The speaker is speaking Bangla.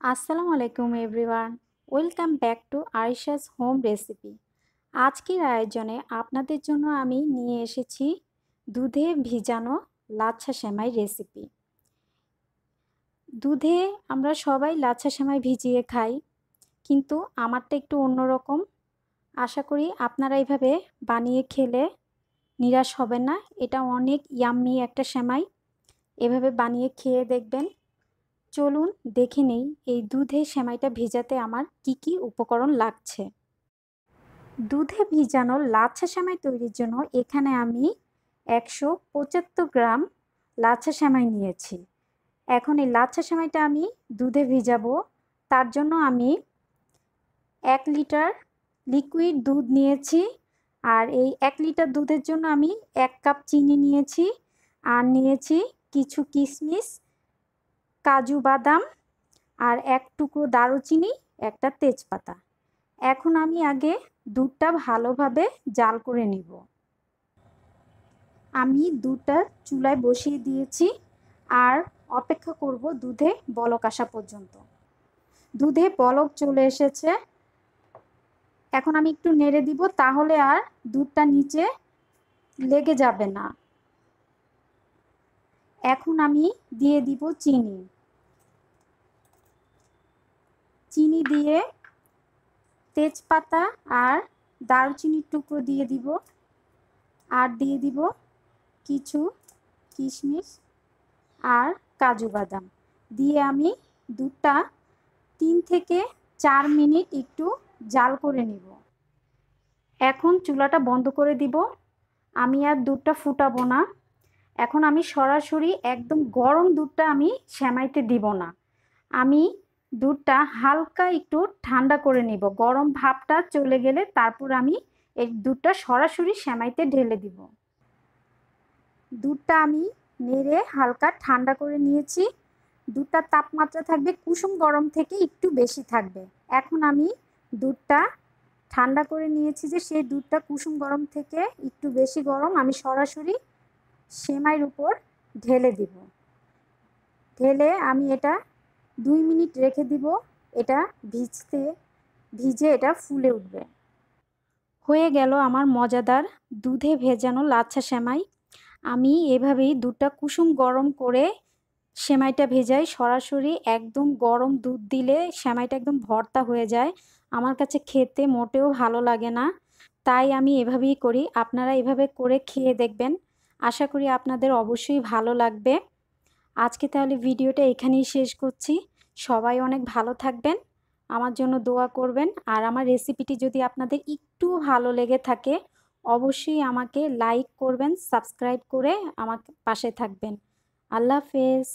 আসসালামু আলাইকুম everyone, welcome back to Ayesha's home recipe. আজকের আয়োজনে আপনাদের জন্য আমি নিয়ে এসেছি দুধে ভিজানো লাচ্ছা সেমাই রেসিপি। দুধে আমরা সবাই লাচ্ছা সেমাই ভিজিয়ে খাই, কিন্তু আমারটা একটু অন্যরকম। আশা করি আপনারা এইভাবে বানিয়ে খেলে নিরাশ হবেন না। এটা অনেক ইয়াম্মি একটা সেমাই। এভাবে বানিয়ে খেয়ে দেখবেন। চলুন দেখে নেই এই দুধে সেমাইটা ভেজাতে আমার কি কি উপকরণ লাগছে। দুধে ভিজানো লাচ্ছা সেমাই তৈরির জন্য এখানে আমি 175 গ্রাম লাচ্ছা সেমাই নিয়েছি। এখন এই লাচ্ছা সেমাইটা আমি দুধে ভিজাবো। তার জন্য আমি 1 লিটার লিকুইড দুধ নিয়েছি। আর এই 1 লিটার দুধের জন্য আমি 1 কাপ চিনি নিয়েছি। আর নিয়েছি কিছু কিশমিশ, কাজু বাদাম আর 1 টুকরো দারুচিনি, একটা তেজপাতা। এখন আমি আগে দুধটা ভালোভাবে জাল করে নিব। আমি দুধটা চুলায় বসিয়ে দিয়েছি আর অপেক্ষা করব দুধে বলক আসা পর্যন্ত। দুধে বলক চলে এসেছে। এখন আমি একটু নেড়ে দিব, তাহলে আর দুধটা নিচে লেগে যাবে না। এখন আমি দিয়ে দিব চিনি। চিনি দিয়ে তেজপাতা আর দারুচিনির টুকরো দিয়ে দিব। আর দিয়ে দিব কিছু কিশমিশ আর কাজু বাদাম দিয়ে আমি দুধটা 3 থেকে 4 মিনিট একটু জাল করে নিব। এখন চুলাটা বন্ধ করে দিব। আমি আর দুধটা ফুটাবো না। এখন আমি সরাসরি একদম গরম দুধটা আমি সেমাইতে দিব না। আমি দুধটা হালকা একটু ঠান্ডা করে নিব। গরম ভাবটা চলে গেলে তারপর আমি এই দুধটা সরাসরি সেমাইতে ঢেলে দিব। দুধটা আমি নেড়ে হালকা ঠান্ডা করে নিয়েছি। দুধটার তাপমাত্রা থাকবে কুসুম গরম থেকে একটু বেশি থাকবে। এখন আমি দুধটা ঠান্ডা করে নিয়েছি, যে সেই দুধটা কুসুম গরম থেকে একটু বেশি গরম আমি সরাসরি সেমাইয়ের উপর ঢেলে দিব। ঢেলে আমি এটা 2 মিনিট রেখে দিব। এটা ভিজে এটা ফুলে উঠবে। হয়ে গেল আমার মজাদার দুধে ভেজানো লাচ্ছা সেমাই। আমি এভাবেই দুধটা কুসুম গরম করে সেমাইটা ভেজাই। সরাসরি একদম গরম দুধ দিলে সেমাইটা একদম ভর্তা হয়ে যায়। আমার কাছে খেতে মোটেও ভালো লাগে না, তাই আমি এভাবেই করি। আপনারা এভাবে করে খেয়ে দেখবেন। আশা করি আপনাদের অবশ্যই ভালো লাগবে। আজকে তাহলে ভিডিওটা এখানেই শেষ করছি। সবাই অনেক ভালো থাকবেন, আমার জন্য দোয়া করবেন। আর আমার রেসিপিটি যদি আপনাদের একটু ভালো লেগে থাকে অবশ্যই আমাকে লাইক করবেন, সাবস্ক্রাইব করে আমার পাশে থাকবেন। আল্লাহ হাফেজ।